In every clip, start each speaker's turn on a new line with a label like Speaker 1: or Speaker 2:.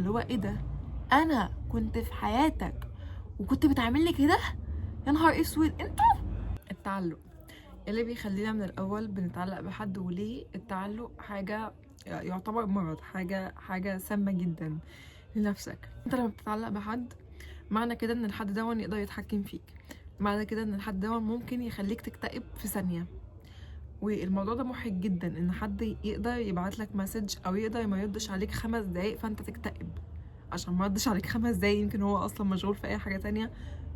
Speaker 1: اللي هو ايه ده، انا كنت في حياتك وكنت بتعمل لي كده؟ يا نهار اسود انت. التعلق اللي بيخلينا من الاول بنتعلق بحد، وليه التعلق حاجه يعتبر مرض، حاجه سامه جدا لنفسك. انت لما بتتعلق بحد معنى كده ان الحد ده يقدر يتحكم فيك، معنى كده ان الحد ده ممكن يخليك تكتئب في ثانيه. والموضوع ده محرج جدا، ان حد يقدر يبعت لك مسج او يقدر ما يردش عليك 5 دقايق فانت تكتئب عشان ما ردش عليك 5 دقايق. يمكن هو اصلا مشغول في اي حاجه تانية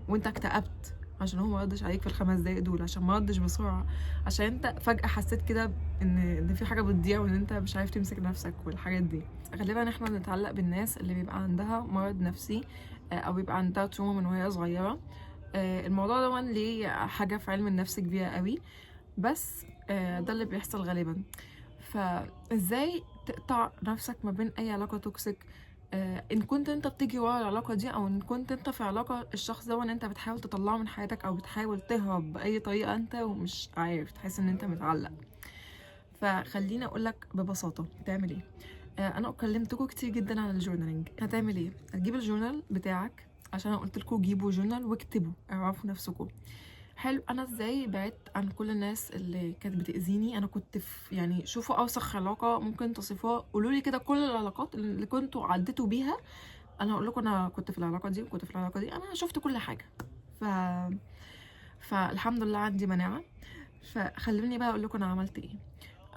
Speaker 1: وانت اكتئبت عشان هو ما ردش عليك في ال5 دقايق دول، عشان ما ردش بسرعه، عشان انت فجاه حسيت كده ان في حاجه بتضيع وان انت مش عارف تمسك نفسك والحاجات دي. غالبا احنا بنتعلق بالناس اللي بيبقى عندها مرض نفسي او بيبقى عندها تروما من وهي صغيره. الموضوع ده ليه حاجه في علم النفس كبيره قوي، بس ده اللي بيحصل غالبا. فازاي تقطع نفسك ما بين اي علاقه توكسيك؟ ان كنت انت بتيجي ورا العلاقه دي، او ان كنت انت في علاقه الشخص ده انت بتحاول تطلعه من حياتك، او بتحاول تهرب باي طريقه انت ومش عارف، تحس ان انت متعلق. فخليني اقولك ببساطه تعمل ايه. انا كلمتكم كتير جدا عن الجورنالينج. هتعمل ايه؟ هتجيب الجورنال بتاعك، عشان انا قلت لكم جيبوا جورنال واكتبوا، اعرفوا نفسكم. حلو. انا ازاي بعدت عن كل الناس اللي كانت بتأذيني؟ انا كنت في، يعني شوفوا اوسخ علاقه ممكن تصفوها، قولوا لي كده كل العلاقات اللي كنتوا عديتوا بيها. انا هقول لكم انا كنت في العلاقه دي وكنت في العلاقه دي، انا شفت كل حاجه. ف فالحمد لله عندي مناعه. فخلوني بقى اقول لكم انا عملت ايه.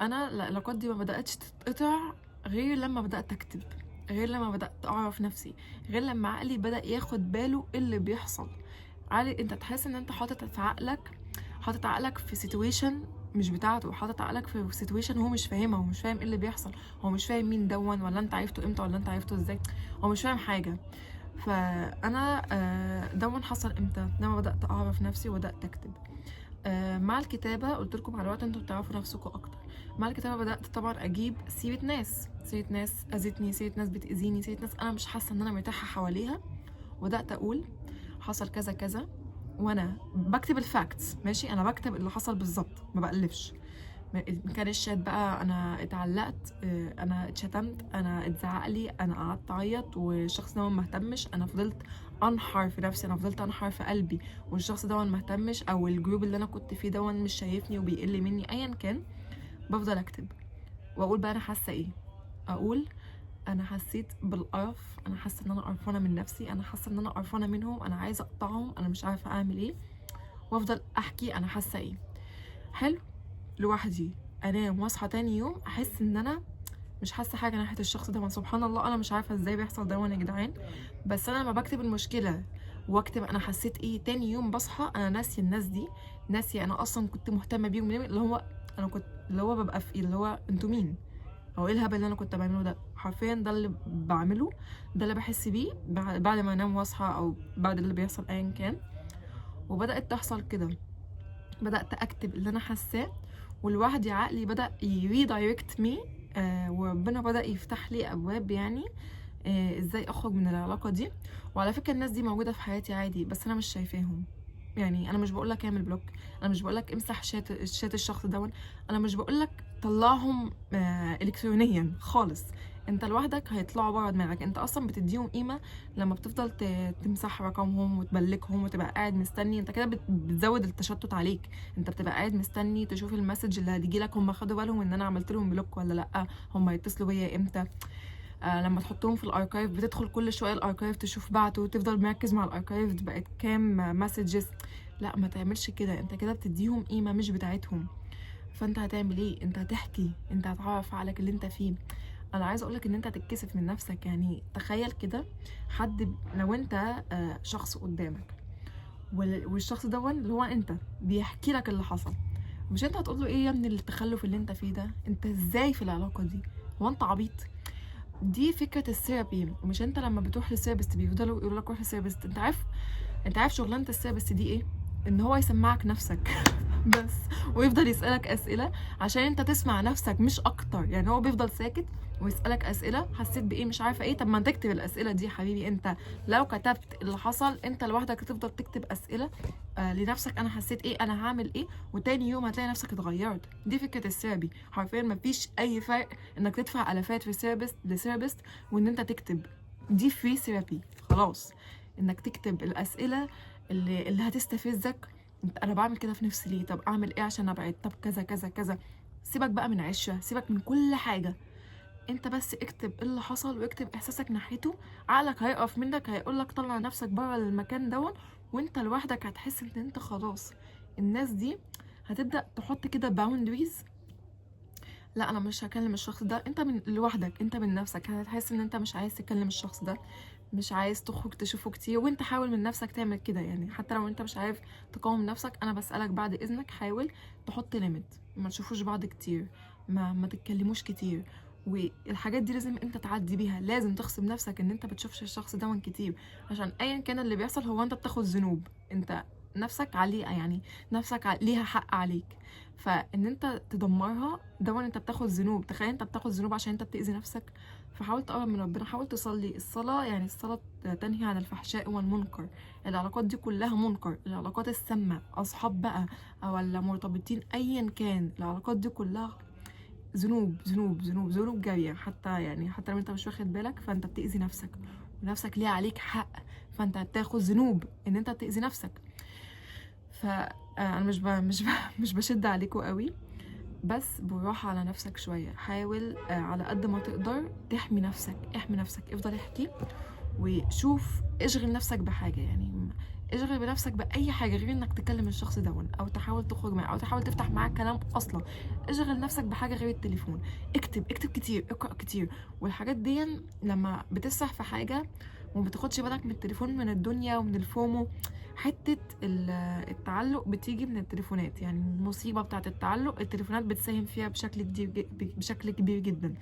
Speaker 1: انا العلاقات دي ما بداتش تتقطع غير لما بدات اكتب، غير لما بدات اعرف نفسي، غير لما عقلي بدا ياخد باله إيه اللي بيحصل. عقلي، انت تحس ان انت حاطط عقلك في سيتويشن مش بتاعته، حاطط عقلك في سيتويشن هو مش فاهمها، هو مش فاهم ايه اللي بيحصل، هو مش فاهم مين ولا انت عرفته امتى ولا انت عرفته ازاي، هو مش فاهم حاجه. فانا حصل امتى؟ لما بدات اعرف نفسي وبدات اكتب. مع الكتابه قلت لكم مع الوقت انتوا بتعرفوا نفسكم اكتر. مع الكتابه بدات طبعا اجيب سيره ناس اذتني، سيره ناس بتاذيني، سيره ناس انا مش حاسه ان انا مرتاحه حواليها. وبدات اقول حصل كذا كذا، وانا بكتب الفاكتس. ماشي، انا بكتب اللي حصل بالظبط، ما بقلفش. ان كان الشات بقى انا اتعلقت، انا اتشتمت، انا اتزعق لي، انا قعدت اعيط والشخص ده ما اهتمش، انا فضلت انحر في نفسي، انا فضلت انحر في قلبي والشخص ده ما اهتمش، او الجروب اللي انا كنت فيه ده مش شايفني وبيقل مني، ايا كان. بفضل اكتب واقول بقى انا حاسه ايه. اقول انا حسيت بالقرف، انا حاسه ان انا قرفانه من نفسي، انا حاسه ان انا قرفانه منهم، انا عايزه اقطعهم، انا مش عارفه اعمل ايه. وافضل احكي انا حاسه ايه. حلو. لوحدي انام واصحى تاني يوم احس ان انا مش حاسه حاجه ناحيه الشخص ده. سبحان الله، انا مش عارفه ازاي بيحصل ده يا جدعان. بس انا لما بكتب المشكله واكتب انا حسيت ايه، تاني يوم بصحى انا ناسيه الناس دي، ناسيه انا اصلا كنت مهتمه بيهم ليه. اللي هو انا كنت اللي هو ببقى في اللي هو انتوا مين، هو ايه الهبل اللي انا كنت بعمله ده؟ حرفيا ده اللي بعمله، ده اللي بحس بيه بعد ما انام واصحى او بعد اللي بيحصل ايا كان. وبدات تحصل كده، بدات اكتب اللي انا حاساه، ولوحدي عقلي بدا يريدايركت مي. وربنا بدا يفتح لي ابواب، يعني ازاي اخرج من العلاقه دي. وعلى فكره الناس دي موجوده في حياتي عادي، بس انا مش شايفاهم. يعني انا مش بقولك اعمل بلوك، انا مش بقولك امسح شات الشخص ده، انا مش بقولك طلعهم الكترونيا خالص. انت لوحدك هيطلعوا بره دماغك، انت اصلا بتديهم قيمه لما بتفضل تمسح رقمهم وتبلكهم وتبقى قاعد مستني. انت كده بتزود التشتت عليك، انت بتبقى قاعد مستني تشوف المسج اللي هتجيلك، هم خدوا بالهم ان انا عملت لهم بلوك ولا لا، هم هيتصلوا بيا امتى. لما تحطهم في الاركايف بتدخل كل شويه الاركايف تشوف بعته وتفضل مركز مع الاركايف بقت كام مسجز. لا، ما تعملش كده، انت كده بتديهم قيمه مش بتاعتهم. فانت هتعمل ايه؟ انت هتحكي، انت هتعرف عقلك اللي انت فيه. انا عايزه اقولك ان انت هتتكسف من نفسك. يعني تخيل كده حد، لو انت شخص قدامك والشخص ده اللي هو انت بيحكي لك اللي حصل، مش انت هتقول له ايه يا ابني التخلف اللي انت فيه ده؟ انت ازاي في العلاقه دي؟ هو انت عبيط؟ دي فكره الثيرابي. مش انت لما بتروح للثيرابيست بيفضلوا يقولوا لك روح للثيرابيست؟ انت عارف شغلانه الثيرابيست دي ايه؟ ان هو يسمعك نفسك بس، ويفضل يسألك أسئلة عشان انت تسمع نفسك مش اكتر. يعني هو بيفضل ساكت ويسألك أسئلة، حسيت بإيه مش عارفة ايه، طب ما تكتب الأسئلة دي يا حبيبي. انت لو كتبت اللي حصل انت لوحدك هتفضل تكتب أسئلة لنفسك، انا حسيت ايه، انا هعمل ايه، وتاني يوم هتلاقي نفسك اتغيرت. دي فكرة الثيرابي. حرفيا مفيش اي فرق انك تدفع الافات في لثيرابيست وان انت تكتب. دي فري ثيرابي خلاص، انك تكتب الاسئله اللي هتستفزك. انا بعمل كده في نفسي ليه؟ طب اعمل ايه عشان ابعد؟ طب كذا كذا كذا. سيبك بقى من عشره، سيبك من كل حاجه، انت بس اكتب ايه اللي حصل واكتب احساسك ناحيته. عقلك هيقف منك، هيقولك طلع نفسك بره المكان دون، وانت لوحدك هتحس ان انت خلاص. الناس دي هتبدا تحط كده باوندريز، لا انا مش هكلم الشخص ده. انت من لوحدك، انت من نفسك هتحس ان انت مش عايز تكلم الشخص ده، مش عايز تخرج تشوفه كتير. وانت حاول من نفسك تعمل كده، يعني حتى لو انت مش عارف تقاوم نفسك، انا بسألك بعد اذنك حاول تحط ليميت، ما تشوفوش بعض كتير، ما تتكلموش كتير. والحاجات دي لازم انت تعدي بيها، لازم تغصب نفسك ان انت بتشوفش الشخص ده كتير، عشان ايا كان اللي بيحصل هو انت بتاخد ذنوب، انت نفسك عليه، يعني نفسك ليها حق عليك. فان انت تدمرها ده انت بتاخد ذنوب. تخيل انت بتاخد ذنوب عشان انت بتأذي نفسك. فحاول تقرب من ربنا، حاول تصلي. الصلاة يعني الصلاة تنهي عن الفحشاء والمنكر. العلاقات دي كلها منكر، العلاقات السامة، اصحاب بقى ولا مرتبطين ايا كان، العلاقات دي كلها ذنوب ذنوب ذنوب ذنوب جارية. حتى يعني حتى لو انت مش واخد بالك فانت بتأذي نفسك، ونفسك ليه عليك حق، فانت هتاخد ذنوب ان انت بتأذي نفسك. فانا مش بشد عليكم قوي، بس بالراحة على نفسك شوية. حاول على قد ما تقدر تحمي نفسك، احمي نفسك، افضل احكي وشوف. اشغل نفسك بحاجة، يعني اشغل بنفسك بأي حاجة غير انك تكلم الشخص ده، او تحاول تخرج معاه، او تحاول تفتح معاه كلام اصلا. اشغل نفسك بحاجة غير التليفون. اكتب كتير، اقرأ كتير. والحاجات دي لما بتسرح في حاجة وما بتاخدش بالك من التليفون، من الدنيا ومن الفومو، حتة التعلق بتيجي من التليفونات. يعني المصيبة بتاعت التعلق التليفونات بتساهم فيها بشكل كبير جدا.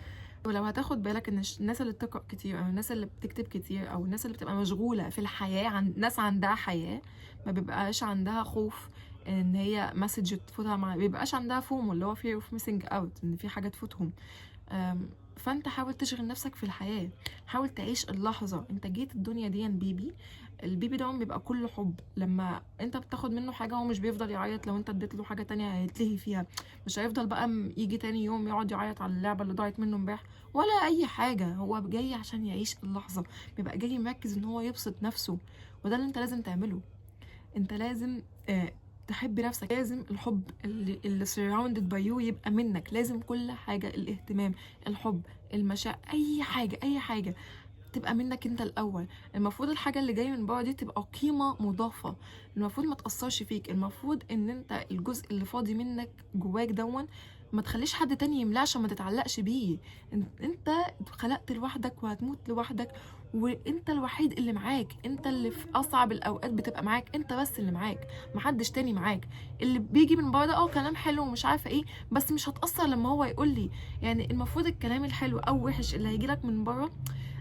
Speaker 1: ولو هتاخد بالك ان الناس اللي بتقرأ كتير، او الناس اللي بتكتب كتير، او الناس اللي بتبقى مشغولة في الحياة، عن ناس عندها حياة، ما بيبقاش عندها خوف ان هي مسج تفوتها، ما بيبقاش عندها فومو اللي هو fear of missing out، ان في حاجة تفوتهم. فانت حاول تشغل نفسك في الحياة، حاول تعيش اللحظة. انت جيت الدنيا دي بيبي، البيبي ده بيبقى كله حب. لما انت بتاخد منه حاجة هو مش بيفضل يعيط، لو انت اديت له حاجة تانية هيتلهي فيها، مش هيفضل بقى يجي تاني يوم يقعد يعيط على اللعبة اللي ضاعت منه امبارح ولا اي حاجة. هو جاي عشان يعيش اللحظة، بيبقى جاي مركز ان هو يبسط نفسه. وده اللي انت لازم تعمله. انت لازم تحب نفسك، لازم الحب اللي surrounded by you يبقى منك. لازم كل حاجة، الاهتمام، الحب، المشاعر، اي حاجة تبقى منك انت الاول. المفروض الحاجة اللي جاية من بره دي تبقى قيمة مضافة، المفروض ما تأثرش فيك. المفروض ان انت الجزء اللي فاضي منك جواك ما تخليش حد تاني يملاه عشان ما تتعلقش بيه. انت خلقت لوحدك وهتموت لوحدك، وانت الوحيد اللي معاك. انت اللي في اصعب الاوقات بتبقى معاك، انت بس اللي معاك، محدش تاني معاك. اللي بيجي من بره ده كلام حلو ومش عارفه ايه، بس مش هتأثر لما هو يقول لي. يعني المفروض الكلام الحلو او وحش اللي هيجيلك من بره،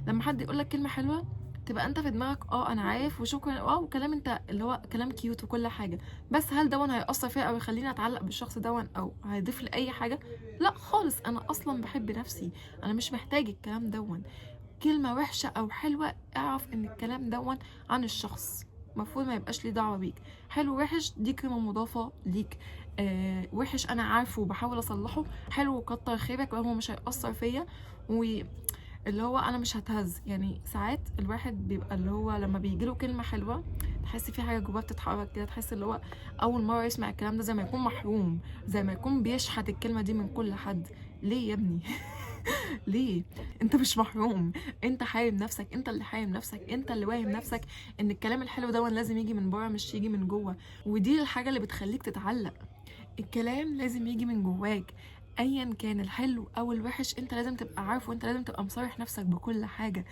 Speaker 1: لما حد يقولك كلمه حلوه تبقى انت في دماغك انا عارف وشكرا، وكلام انت اللي هو كلام كيوت وكل حاجه، بس هل هيأثر فيا او يخليني اتعلق بالشخص او هيضيف لي اي حاجه؟ لا خالص. انا اصلا بحب نفسي، انا مش محتاج الكلام كلمه وحشه او حلوه، اعرف ان الكلام عن الشخص، المفروض ما يبقاش ليه دعوه بيك. حلو وحش دي قيمه مضافه ليك. وحش انا عارفه وبحاول اصلحه، حلو كتر خيرك وهو مش هيأثر فيا. اللي هو انا مش هتهز. يعني ساعات الواحد بيبقى اللي هو لما بيجيله كلمه حلوه تحس في حاجه جواه بتتحرك كده، تحس اللي هو اول مره يسمع الكلام ده، زي ما يكون محروم، زي ما يكون بيشحت الكلمه دي من كل حد. ليه يا ابني؟ ليه؟ انت مش محروم، انت حارم نفسك، انت اللي حارم نفسك، انت اللي واهم نفسك ان الكلام الحلو لازم يجي من بره مش يجي من جوه. ودي الحاجه اللي بتخليك تتعلق. الكلام لازم يجي من جواك، ايا كان الحلو او الوحش انت لازم تبقى عارفه، وانت لازم تبقى مصارح نفسك بكل حاجه.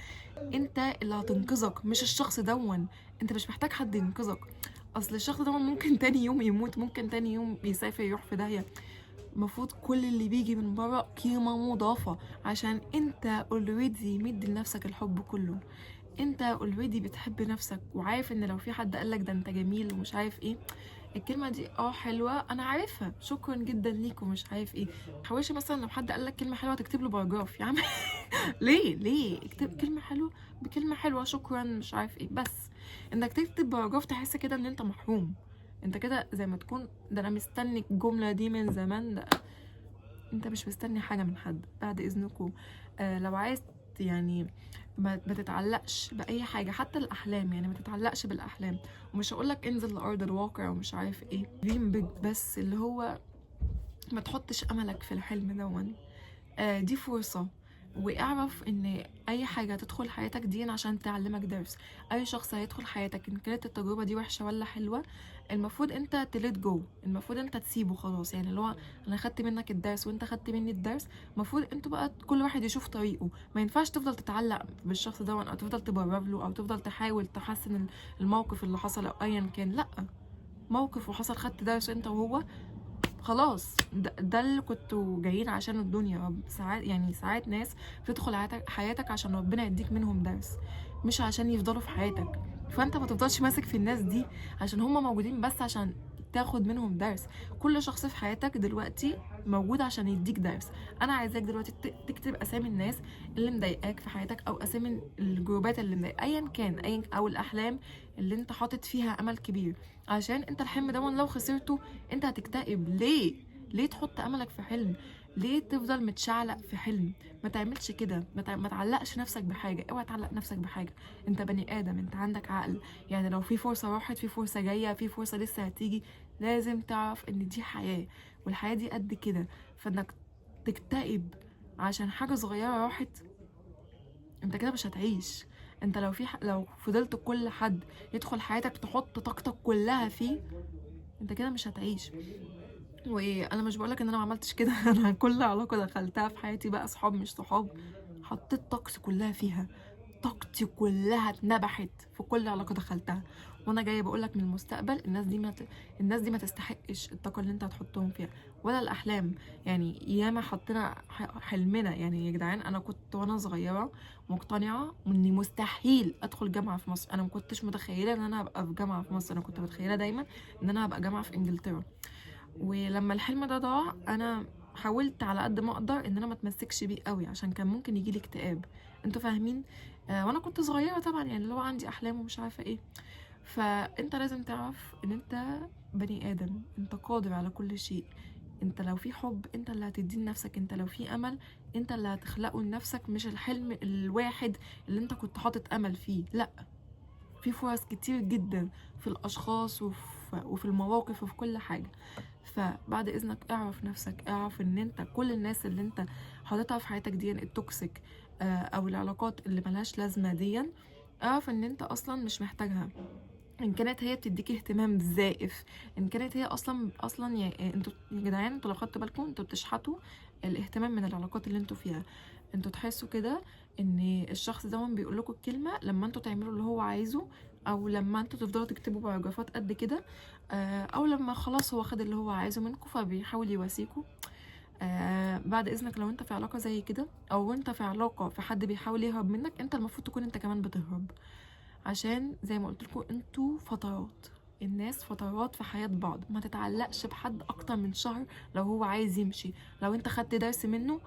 Speaker 1: انت اللي هتنقذك مش الشخص انت مش محتاج حد ينقذك. اصل الشخص ممكن تاني يوم يموت، ممكن تاني يوم يسافر يروح في داهيه. المفروض كل اللي بيجي من بره قيمه مضافه، عشان انت اوريدي مدي لنفسك الحب كله. انت اوريدي بتحب نفسك وعارف ان لو في حد قالك ده انت جميل ومش عارف ايه، الكلمه دي حلوه انا عارفها، شكرا جدا ليك ومش عارف ايه. محاولش مثلا لو حد قالك كلمه حلوه تكتب له باراجراف يا عم. ليه اكتب كلمه حلوه بكلمه حلوه شكرا مش عارف ايه. بس انك تكتب باراجراف تحس كده ان انت محروم، انت كده زي ما تكون ده انا مستني الجمله دي من زمان. ده انت مش مستني حاجه من حد. بعد اذنكم لو عايز يعني ما تتعلقش باي حاجه، حتى الاحلام، يعني ما تتعلقش بالاحلام. ومش هقولك انزل لارض الواقع ومش عارف ايه، دريم بيج، بس اللي هو ما تحطش املك في الحلم دون. دي فرصه. واعرف ان اي حاجه هتدخل حياتك دي عشان تعلمك درس. اي شخص هيدخل حياتك ان كانت التجربه دي وحشه ولا حلوه، المفروض انت تليت جو، المفروض انت تسيبه خلاص. يعني اللي هو انا خدت منك الدرس وانت خدت مني الدرس، المفروض انتوا بقى كل واحد يشوف طريقه. ما ينفعش تفضل تتعلق بالشخص ده او تفضل تبرر له او تفضل تحاول تحسن الموقف اللي حصل او ايا كان. لا، موقف وحصل، خدت درس انت وهو، خلاص. ده اللي كنتوا جايين عشان الدنيا. ساعات يعني ساعات ناس بتدخل حياتك عشان ربنا يديك منهم درس، مش عشان يفضلوا في حياتك. فانت ما تفضلش ماسك في الناس دي عشان هم موجودين بس عشان تاخد منهم درس. كل شخص في حياتك دلوقتي موجود عشان يديك درس. انا عايزاك دلوقتي تكتب اسامي الناس اللي مضايقاك في حياتك، او اسامي الجروبات اللي مضايقاك، ايا كان، او الاحلام اللي انت حاطط فيها امل كبير. عشان انت الحلم ده لو خسرته انت هتكتئب. ليه تحط املك في حلم؟ ليه تفضل متشعلق في حلم؟ ما تعملش كده. ما تعلقش نفسك بحاجه. اوعى تعلق نفسك بحاجه. انت بني ادم، انت عندك عقل. يعني لو في فرصه راحت، في فرصه جايه، في فرصه لسه هتيجي، لازم تعرف ان دي حياه، والحياه دي قد كده. فانك تكتئب عشان حاجه صغيره راحت، انت كده مش هتعيش. انت لو فضلت كل حد يدخل حياتك تحط طاقتك كلها فيه، انت كده مش هتعيش. وانا مش بقولك ان انا ما عملتش كده. انا كل علاقه دخلتها في حياتي، بقى صحاب مش صحاب، حطيت طاقتي كلها فيها. طاقتي كلها اتنبحت في كل علاقه دخلتها. وانا جايه بقولك من المستقبل، الناس دي ما تستحقش الطاقه اللي انت هتحطهم فيها، ولا الاحلام. يعني ياما حطينا حلمنا. يعني يا جدعان، انا كنت وانا صغيره مقتنعه اني مستحيل ادخل جامعه في مصر. انا ما كنتش متخيله ان انا هبقى في جامعه في مصر، انا كنت متخيله دايما ان انا هبقى جامعه في انجلترا. ولما الحلم ده ضاع، انا حاولت على قد ما اقدر ان انا ما اتمسكش بيه قوي، عشان كان ممكن يجيلي اكتئاب. انتوا فاهمين؟ وانا كنت صغيره طبعا، يعني اللي هو عندي احلام ومش عارفه ايه. فانت لازم تعرف ان انت بني ادم، انت قادر على كل شيء. انت لو في حب انت اللي هتديه لنفسك، انت لو في امل انت اللي هتخلقه لنفسك، مش الحلم الواحد اللي انت كنت حاطط امل فيه. لا، في فرص كتير جدا في الاشخاص وفي المواقف وفي كل حاجه. فبعد اذنك اعرف نفسك، اعرف ان انت كل الناس اللي انت حاططها في حياتك دي التوكسيك، او العلاقات اللي ملهاش لازمه دي، اعرف ان انت اصلا مش محتاجها. ان كانت هي بتديك اهتمام زائف، ان كانت هي اصلا يعني انتوا يا جدعان، انتوا لو خدتوا بالكم انتوا بتشحتوا الاهتمام من العلاقات اللي انتوا فيها. انتوا تحسوا كده ان الشخص ده بيقول لكم الكلمه لما انتوا تعملوا اللي هو عايزه، او لما انتوا تفضلوا تكتبوا باراجرافات قد كده، او لما خلاص هو خد اللي هو عايزه منكم فبيحاول يواسيكوا. بعد اذنك، لو انت في علاقه زي كده، او انت في علاقه في حد بيحاول يهرب منك، انت المفروض تكون انت كمان بتهرب. عشان زي ما قلت لكم، انتوا فترات، الناس فترات في حياة بعض. ما تتعلقش بحد اكتر من شهر. لو هو عايز يمشي، لو انت خدت درس منه،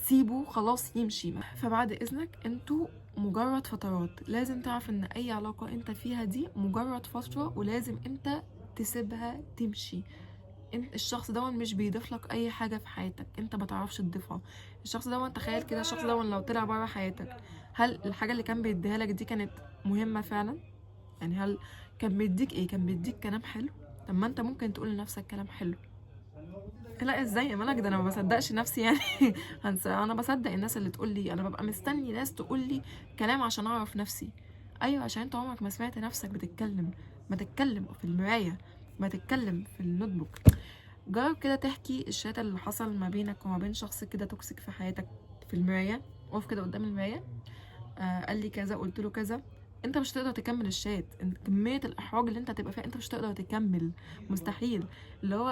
Speaker 1: سيبه خلاص يمشي. فبعد اذنك، انتوا مجرد فترات. لازم تعرف ان اي علاقة انت فيها دي مجرد فترة، ولازم انت تسيبها تمشي. الشخص ده مش بيضيف لك اي حاجه في حياتك، انت ما تعرفش تضيفها. الشخص ده، تخيل كده، الشخص ده لو طلع بره حياتك، هل الحاجه اللي كان بيديها لك دي كانت مهمه فعلا؟ يعني هل كان بيديك ايه؟ كان بيديك كلام حلو؟ طب ما انت ممكن تقول لنفسك كلام حلو. لا، ازاي يا ملك؟ ده انا ما بصدقش نفسي يعني. انا بصدق الناس اللي تقول لي. انا ببقى مستني ناس تقول لي كلام عشان اعرف نفسي. ايوه، عشان انت عمرك ما سمعت نفسك بتتكلم. ما تتكلم في المرايه، ما تتكلم في النوت بوك. جرب كده تحكي الشات اللي حصل ما بينك وما بين شخص كده توكسيك في حياتك في المرايه. وقف كده قدام المرايه، قال لي كذا، قلت له كذا. انت مش هتقدر تكمل الشات. كميه الاحراج اللي انت هتبقى فيها، انت مش هتقدر تكمل، مستحيل. اللي هو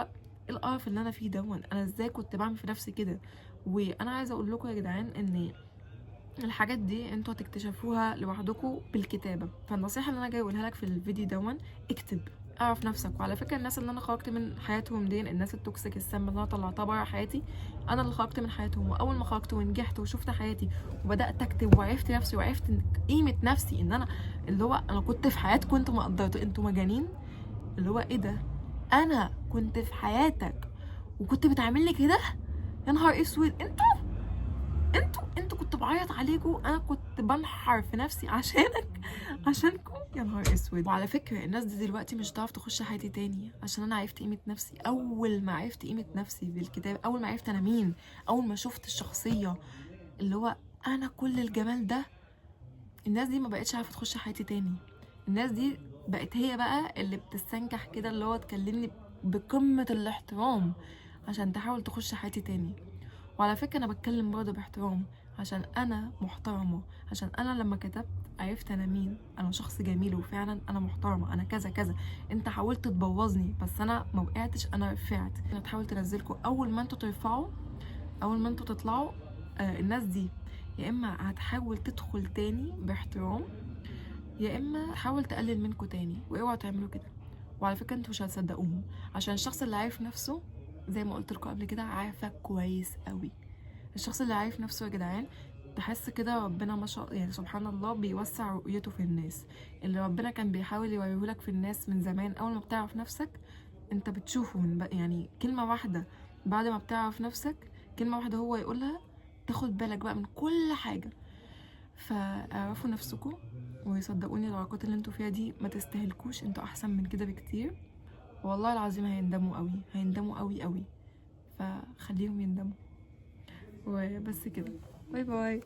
Speaker 1: ايه القرف اللي انا فيه انا ازاي كنت بعمل في نفسي كده؟ وانا عايزه اقول لكم يا جدعان ان الحاجات دي انتوا هتكتشفوها لوحدكم بالكتابه. فالنصيحه اللي انا جاي اقولها لك في الفيديو اكتب، اعرف نفسك. وعلى فكره، الناس اللي انا خرجت من حياتهم دي، الناس التوكسيك السامه اللي انا طلعتها بره حياتي، انا اللي خرجت من حياتهم. واول ما خرجت ونجحت وشفت حياتي وبدات اكتب وعرفت نفسي وعرفت قيمه نفسي، ان انا اللي هو انا كنت في حياتكم انتوا ما قدرتوا، انتوا مجانين. اللي هو ايه ده؟ انا كنت في حياتك وكنت بتعاملني كده؟ يا نهار اسود! انت انتوا كنت بعيط عليكم، انا كنت بنحر في نفسي عشانكم. يا نهار اسود. وعلى فكره الناس دي دلوقتي مش هتعرف تخش حياتي تاني، عشان انا عرفت قيمه نفسي. اول ما عرفت قيمه نفسي بالكتاب، اول ما عرفت انا مين، اول ما شفت الشخصيه اللي هو انا كل الجمال ده، الناس دي ما بقتش عارفه تخش حياتي تاني. الناس دي بقت هي بقى اللي بتستنكح كده، اللي هو تكلمني بقمه الاحترام عشان تحاول تخش حياتي تاني. وعلى فكرة أنا بتكلم برضه باحترام، عشان أنا محترمة، عشان أنا لما كتبت عرفت أنا مين. أنا شخص جميل وفعلا أنا محترمة، أنا كذا كذا. أنت حاولت تبوظني بس أنا ما وقعتش، أنا رفعت. أنا تحاول تنزلكوا أول ما أنتوا ترفعوا، أول ما أنتوا تطلعوا. الناس دي يا إما هتحاول تدخل تاني باحترام، يا إما تحاول تقلل منكوا تاني. واوعوا تعملوا كده. وعلى فكرة انتوا مش هتصدقوهم، عشان الشخص اللي عارف نفسه زي ما قلت لكم قبل كده عارفك كويس قوي. الشخص اللي عارف نفسه يا جدعان، تحس كده ربنا ما شاء يعني سبحان الله بيوسع رؤيته في الناس. اللي ربنا كان بيحاول يوريهولك في الناس من زمان، اول ما بتعرف نفسك انت بتشوفه من بقى. يعني كلمة واحدة بعد ما بتعرف نفسك، كلمة واحدة هو يقولها تاخد بالك بقى من كل حاجة. فاعرفوا نفسكم، وصدقوني العلاقات اللي انتوا فيها دي ما تستاهلكوش، انتوا احسن من كده بكتير. والله العظيم هيندموا قوي، هيندموا قوي قوي. فخليهم يندموا. وبس كده. باي باي.